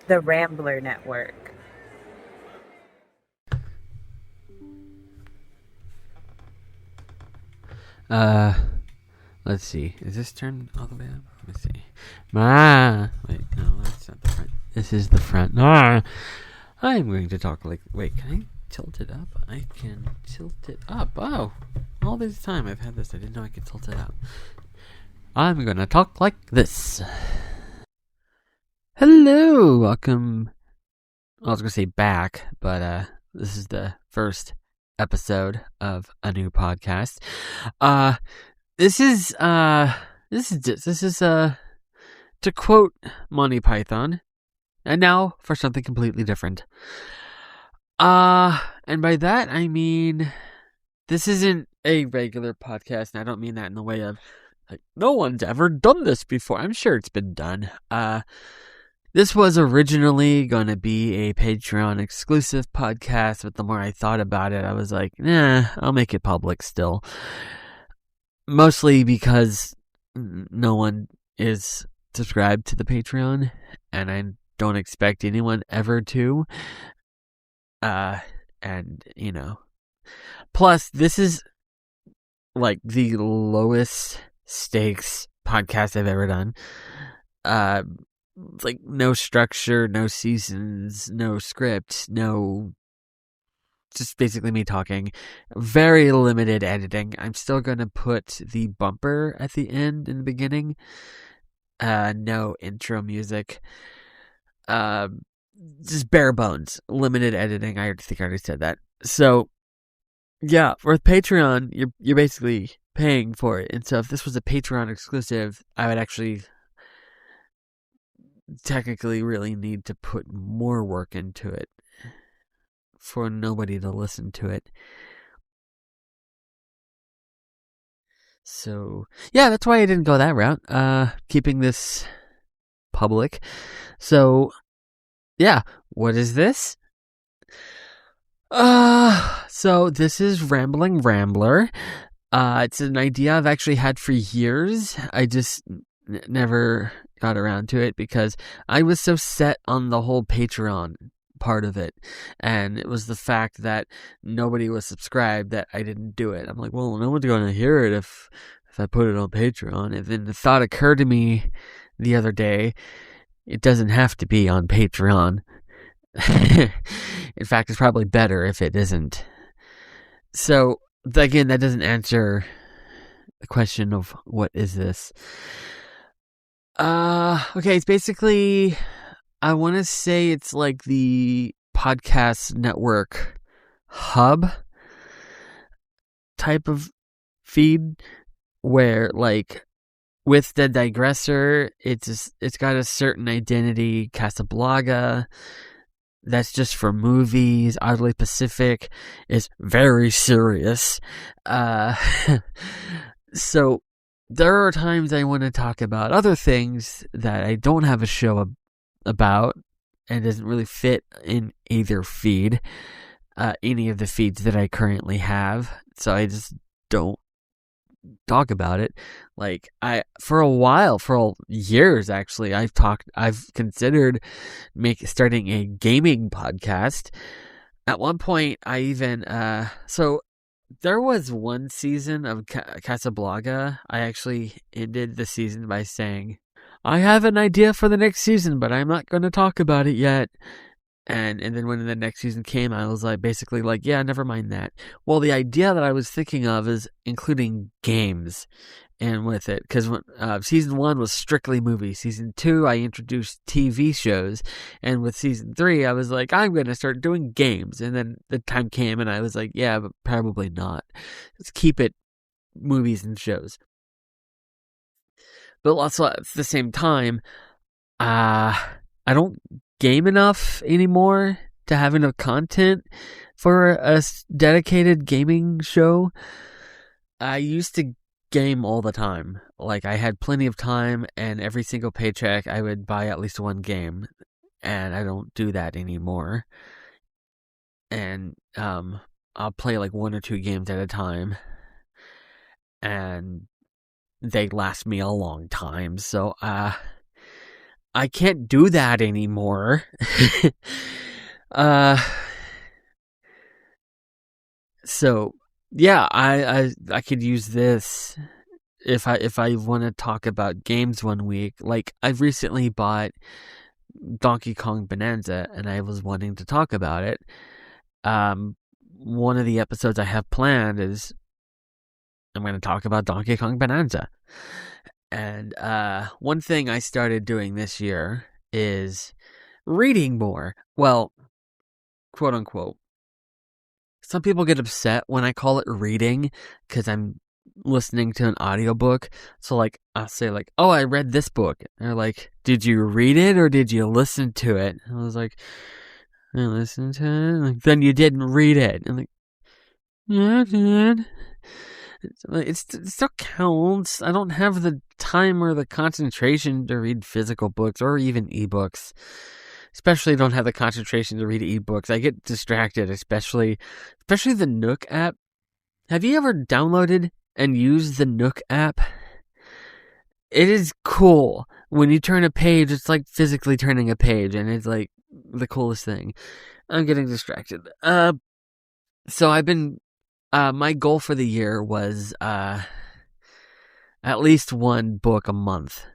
the Rambler Network. Uh, let's see. Is this turned all the way up? Let me see. Wait, no, that's not the front. This is the front. I'm going to talk like. Wait, can I tilt it up? I can tilt it up. Oh, all this time I've had this, I didn't know I could tilt it up. I'm gonna talk like this. Hello, welcome. I was gonna say back, but this is the first episode of a new podcast. This is to quote Monty Python, and now for something completely different. And by that I mean this isn't a regular podcast, and I don't mean that in the way of like no one's ever done this before. I'm sure it's been done. This was originally going to be a Patreon exclusive podcast, but the more I thought about it, I was like, nah, I'll make it public still. Mostly because no one is subscribed to the Patreon, and I don't expect anyone ever to. And, you know. Plus, this is like the lowest stakes podcast I've ever done. Like no structure, no seasons, no script, no, just basically me talking. Very limited editing. I'm still gonna put the bumper at the end and the beginning. No intro music. Just bare bones. Limited editing. I think I already said that. So yeah, with Patreon, you're basically paying for it. And so if this was a Patreon exclusive, I would actually technically really need to put more work into it for nobody to listen to it. So yeah, that's why I didn't go that route, keeping this public. So yeah, what is this? So this is Rambling Rambler. It's an idea I've actually had for years. I just never got around to it because I was so set on the whole Patreon part of it, and it was the fact that nobody was subscribed that I didn't do it. I'm like, well, no one's going to hear it if I put it on Patreon. And then the thought occurred to me the other day, it doesn't have to be on Patreon. In fact, it's probably better if it isn't. So again, that doesn't answer the question of what is this. Okay, it's basically, I want to say it's like the podcast network hub type of feed where, like, with the Digressor, it's got a certain identity. Casablanca, that's just for movies. Oddly Pacific is very serious. So there are times I want to talk about other things that I don't have a show about and doesn't really fit in either feed, any of the feeds that I currently have. So I just don't talk about it. Like for years actually, I've considered starting a gaming podcast. At one point, I even so there was one season of Casablanca. I actually ended the season by saying, I have an idea for the next season, but I'm not going to talk about it yet. And then when the next season came, I was like, basically like, yeah, never mind that. Well, the idea that I was thinking of is including games and with it, because season 1 was strictly movies. Season 2, I introduced TV shows, and with season 3, I was like, I'm going to start doing games. And then the time came, and I was like, yeah, but probably not. Let's keep it movies and shows. But also at the same time, I don't game enough anymore to have enough content for a dedicated gaming show. I used to game all the time. Like, I had plenty of time, and every single paycheck I would buy at least one game, and I don't do that anymore. And I'll play like 1 or 2 games at a time, and they last me a long time. So I can't do that anymore. uh, so yeah, I could use this if I want to talk about games one week. Like, I've recently bought Donkey Kong Bonanza, and I was wanting to talk about it. One of the episodes I have planned is I'm going to talk about Donkey Kong Bonanza. And one thing I started doing this year is reading more. Well, quote unquote. Some people get upset when I call it reading because I'm listening to an audiobook. So, like, I'll say, like, oh, I read this book. And they're like, did you read it or did you listen to it? And I was like, I listened to it. Like, then you didn't read it. And like, yeah, I did. It still counts. I don't have the time or the concentration to read physical books or even ebooks. Especially don't have the concentration to read ebooks. I get distracted, especially the Nook app. Have you ever downloaded and used the Nook app? It is cool. When you turn a page, it's like physically turning a page, and it's like the coolest thing. I'm getting distracted. So I've been my goal for the year was at least one book a month.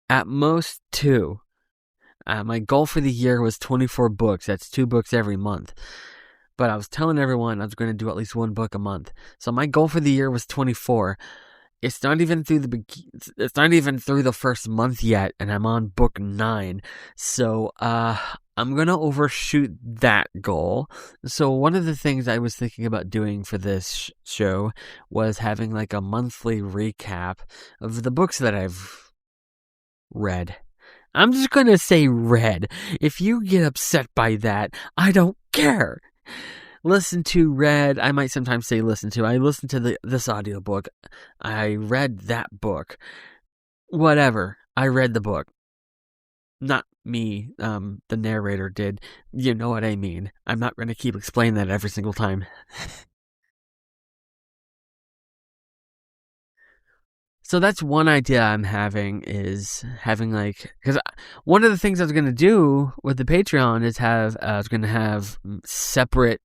At most 2. My goal for the year was 24 books. That's 2 books every month. But I was telling everyone I was going to do at least 1 book a month. So my goal for the year was 24. It's not even through the first month yet, and I'm on book 9. So I'm going to overshoot that goal. So one of the things I was thinking about doing for this show was having like a monthly recap of the books that I've read. I'm just going to say read. If you get upset by that, I don't care. Listen to, read. I might sometimes say listen to. I listened to this audiobook. I read that book. Whatever. I read the book. Not me, the narrator did. You know what I mean. I'm not going to keep explaining that every single time. So that's one idea I'm having, is having like, because one of the things I was going to do with the Patreon is I was going to have separate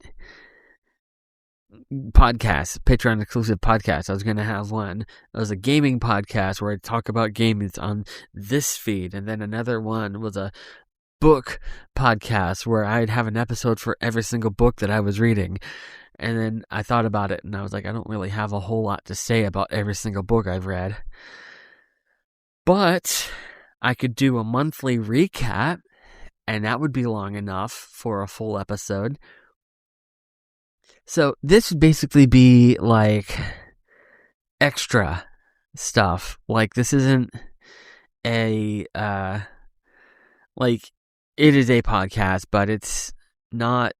podcasts, Patreon exclusive podcasts. I was going to have one that was a gaming podcast where I'd talk about games on this feed, and then another one was a book podcast where I'd have an episode for every single book that I was reading. And then I thought about it, and I was like, I don't really have a whole lot to say about every single book I've read. But I could do a monthly recap, and that would be long enough for a full episode. So this would basically be like extra stuff. Like, this isn't a like, it is a podcast, but it's not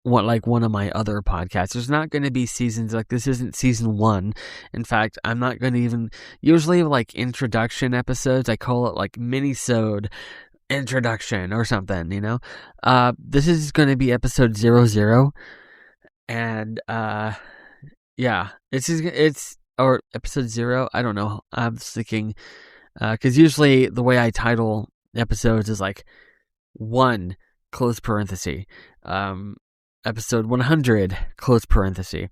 one of my other podcasts. There's not going to be seasons. Like, this isn't season 1. In fact, I'm not going to even, usually like introduction episodes, I call it like mini-sode introduction or something, you know. This is going to be episode 00, and yeah, it's or episode 0. I don't know. I'm thinking because usually the way I title episodes is like 1 close parenthesis, episode 100 close parenthesis.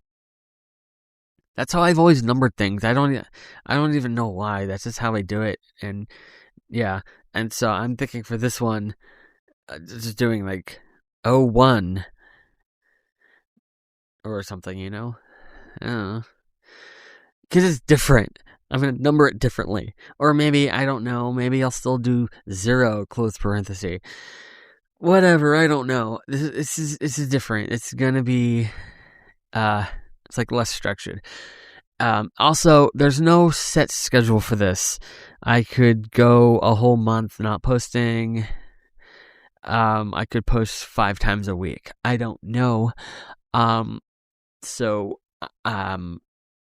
That's how I've always numbered things. I don't even know why. That's just how I do it. And yeah, and so I'm thinking for this one, just doing like 01 or something, you know. I don't know. Because it's different. I'm going to number it differently. Or maybe, I don't know, maybe I'll still do 0 close parenthesis. Whatever, I don't know. This is different. It's going to be, it's like less structured. Also, there's no set schedule for this. I could go a whole month not posting. I could post 5 times a week. I don't know. So,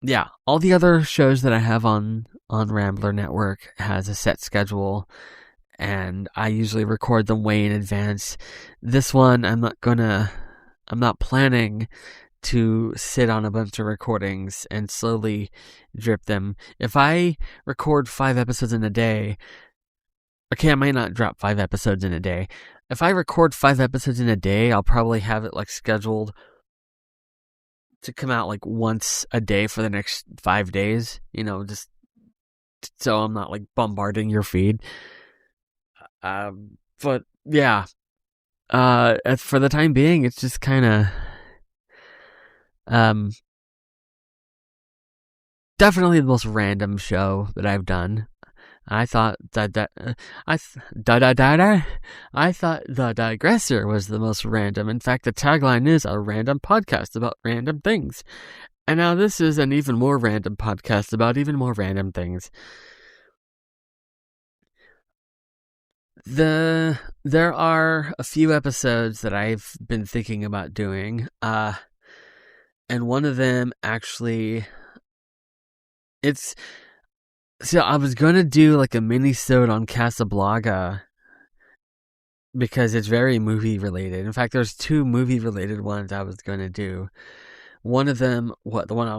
yeah, all the other shows that I have on Rambler Network has a set schedule, and I usually record them way in advance. This one, I'm not planning to sit on a bunch of recordings and slowly drip them. If I record 5 episodes in a day, okay, I might not drop 5 episodes in a day. If I record 5 episodes in a day, I'll probably have it like scheduled to come out like once a day for the next 5 days, just so I'm not like bombarding your feed. But yeah, for the time being, it's just kind of definitely the most random show that I've done. I thought I thought The Digressor was the most random. In fact, the tagline is a random podcast about random things. And now this is an even more random podcast about even more random things. There are a few episodes that I've been thinking about doing, and one of them actually, so I was gonna do like a mini-sode on Casablanca because it's very movie related. In fact, there's 2 movie related ones I was gonna do. One of them, the one I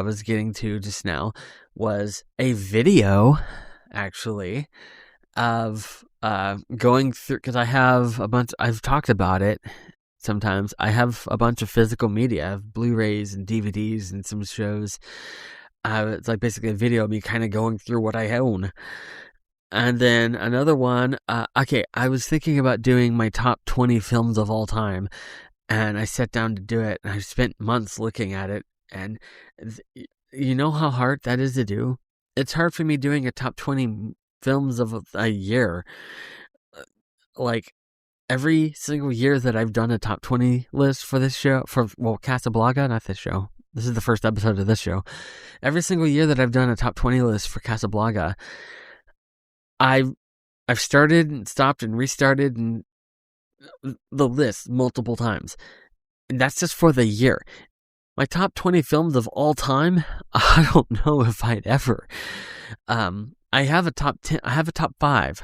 was getting to just now, was a video, actually, of going through, because I have a bunch. I've talked about it sometimes. I have a bunch of physical media. I have Blu-rays and DVDs and some shows. It's like basically a video of me kind of going through what I own. And then another one, okay, I was thinking about doing my top 20 films of all time, and I sat down to do it, and I spent months looking at it, and you know how hard that is to do? It's hard for me doing a top 20 films of a year. Like, every single year that I've done a top 20 list for this show, Casablanca, not this show. This is the first episode of this show. Every single year that I've done a top 20 list for Casablanca, I've started and stopped and restarted and the list multiple times. And that's just for the year. My top 20 films of all time, I don't know if I'd ever. I have a top 10, I have a top 5.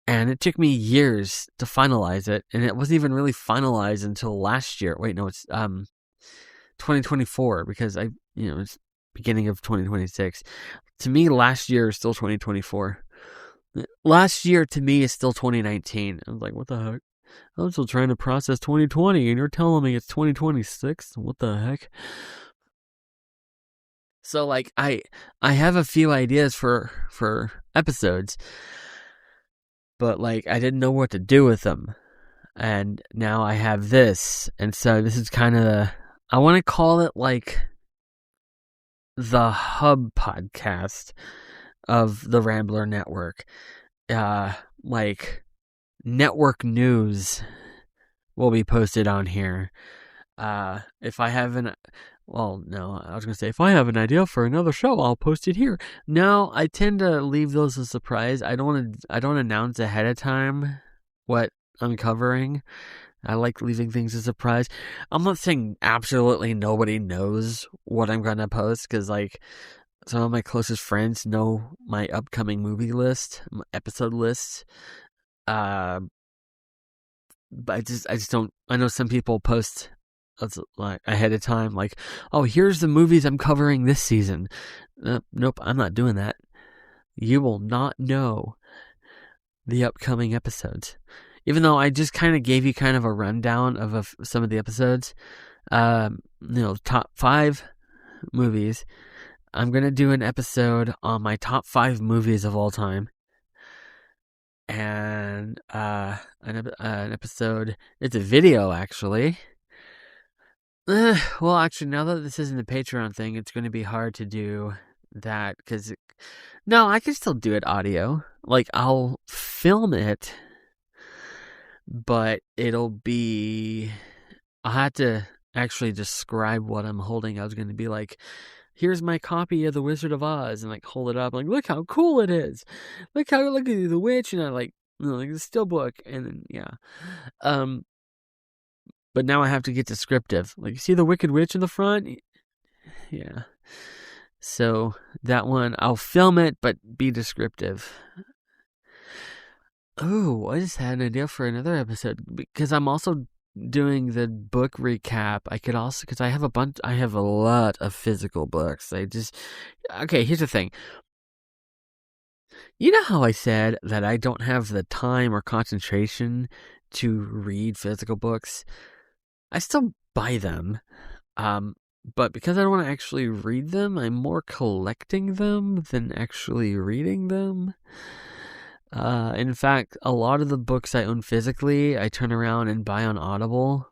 And it took me years to finalize it, and it wasn't even really finalized until last year. Wait, no, it's 2024, because it's beginning of 2026. To me, last year is still 2024. Last year to me is still 2019. I was like, what the heck? I'm still trying to process 2020, and you're telling me it's 2026? What the heck? So like I have a few ideas for episodes, but like I didn't know what to do with them. And now I have this, and so this is kind of, I want to call it like the hub podcast of the Rambler Network. Like network news will be posted on here. If I have an, well, no, I was going to say, if I have an idea for another show, I'll post it here. No, I tend to leave those a surprise. I don't announce ahead of time what I'm covering. I like leaving things a surprise. I'm not saying absolutely nobody knows what I'm going to post, because like some of my closest friends know my upcoming movie list, my episode list. But I just don't. I know some people post like ahead of time, like, oh, here's the movies I'm covering this season. Nope, I'm not doing that. You will not know the upcoming episodes, even though I just kind of gave you kind of a rundown of some of the episodes. Top 5 movies. I'm gonna do an episode on my top 5 movies of all time. And an episode, it's a video actually. Well, actually, now that this isn't a Patreon thing, it's going to be hard to do that, because no, I can still do it audio. Like, I'll film it, but I'll have to actually describe what I'm holding. I was going to be like, here's my copy of The Wizard of Oz, and like hold it up, like, look how cool it is. Look at the witch, and I like the steelbook, and then yeah. But now I have to get descriptive. Like, you see the Wicked Witch in the front? Yeah. So that one, I'll film it, but be descriptive. Oh, I just had an idea for another episode, because I'm also doing the book recap. I could also, because I have a lot of physical books. Okay, here's the thing. You know how I said that I don't have the time or concentration to read physical books? I still buy them, um, but because I don't want to actually read them, I'm more collecting them than actually reading them. In fact, a lot of the books I own physically, I turn around and buy on Audible.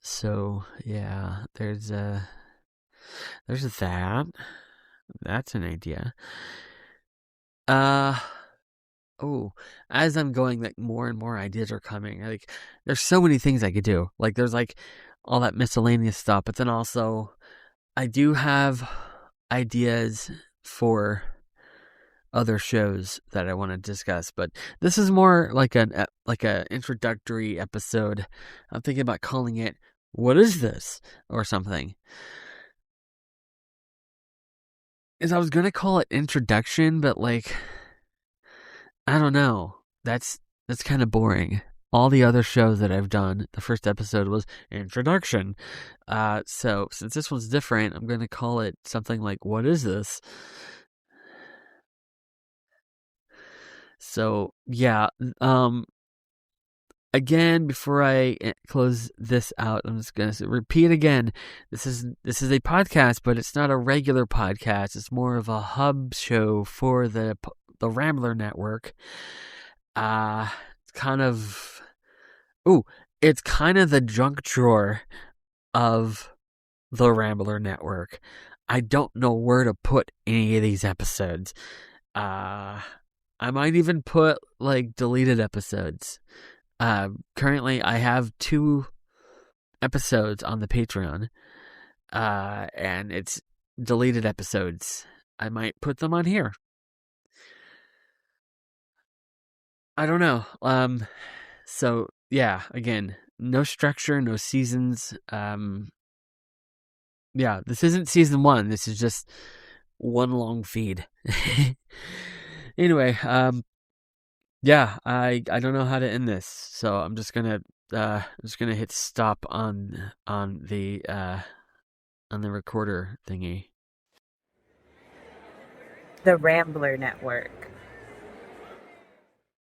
So yeah, there's that. That's an idea. Uh oh, as I'm going, like more and more ideas are coming. Like there's so many things I could do. Like there's like all that miscellaneous stuff, but then also I do have ideas for other shows that I want to discuss, but this is more like an introductory episode. I'm thinking about calling it "What is this?" or something. Is I was gonna call it introduction, but like I don't know. That's kind of boring. All the other shows that I've done, the first episode was introduction. So since this one's different, I'm gonna call it something like "What is this?" So yeah, um, again, before I close this out, I'm just gonna repeat again. This is a podcast, but it's not a regular podcast. It's more of a hub show for the Rambler Network. It's kind of ooh, it's kind of the junk drawer of the Rambler Network. I don't know where to put any of these episodes. Uh, I might even put like deleted episodes. Currently, I have 2 episodes on the Patreon, and it's deleted episodes. I might put them on here. I don't know. So yeah, again, no structure, no seasons. Yeah, this isn't season 1. This is just one long feed. Anyway, yeah, I don't know how to end this, so I'm just gonna hit stop on the recorder thingy. The Rambler Network.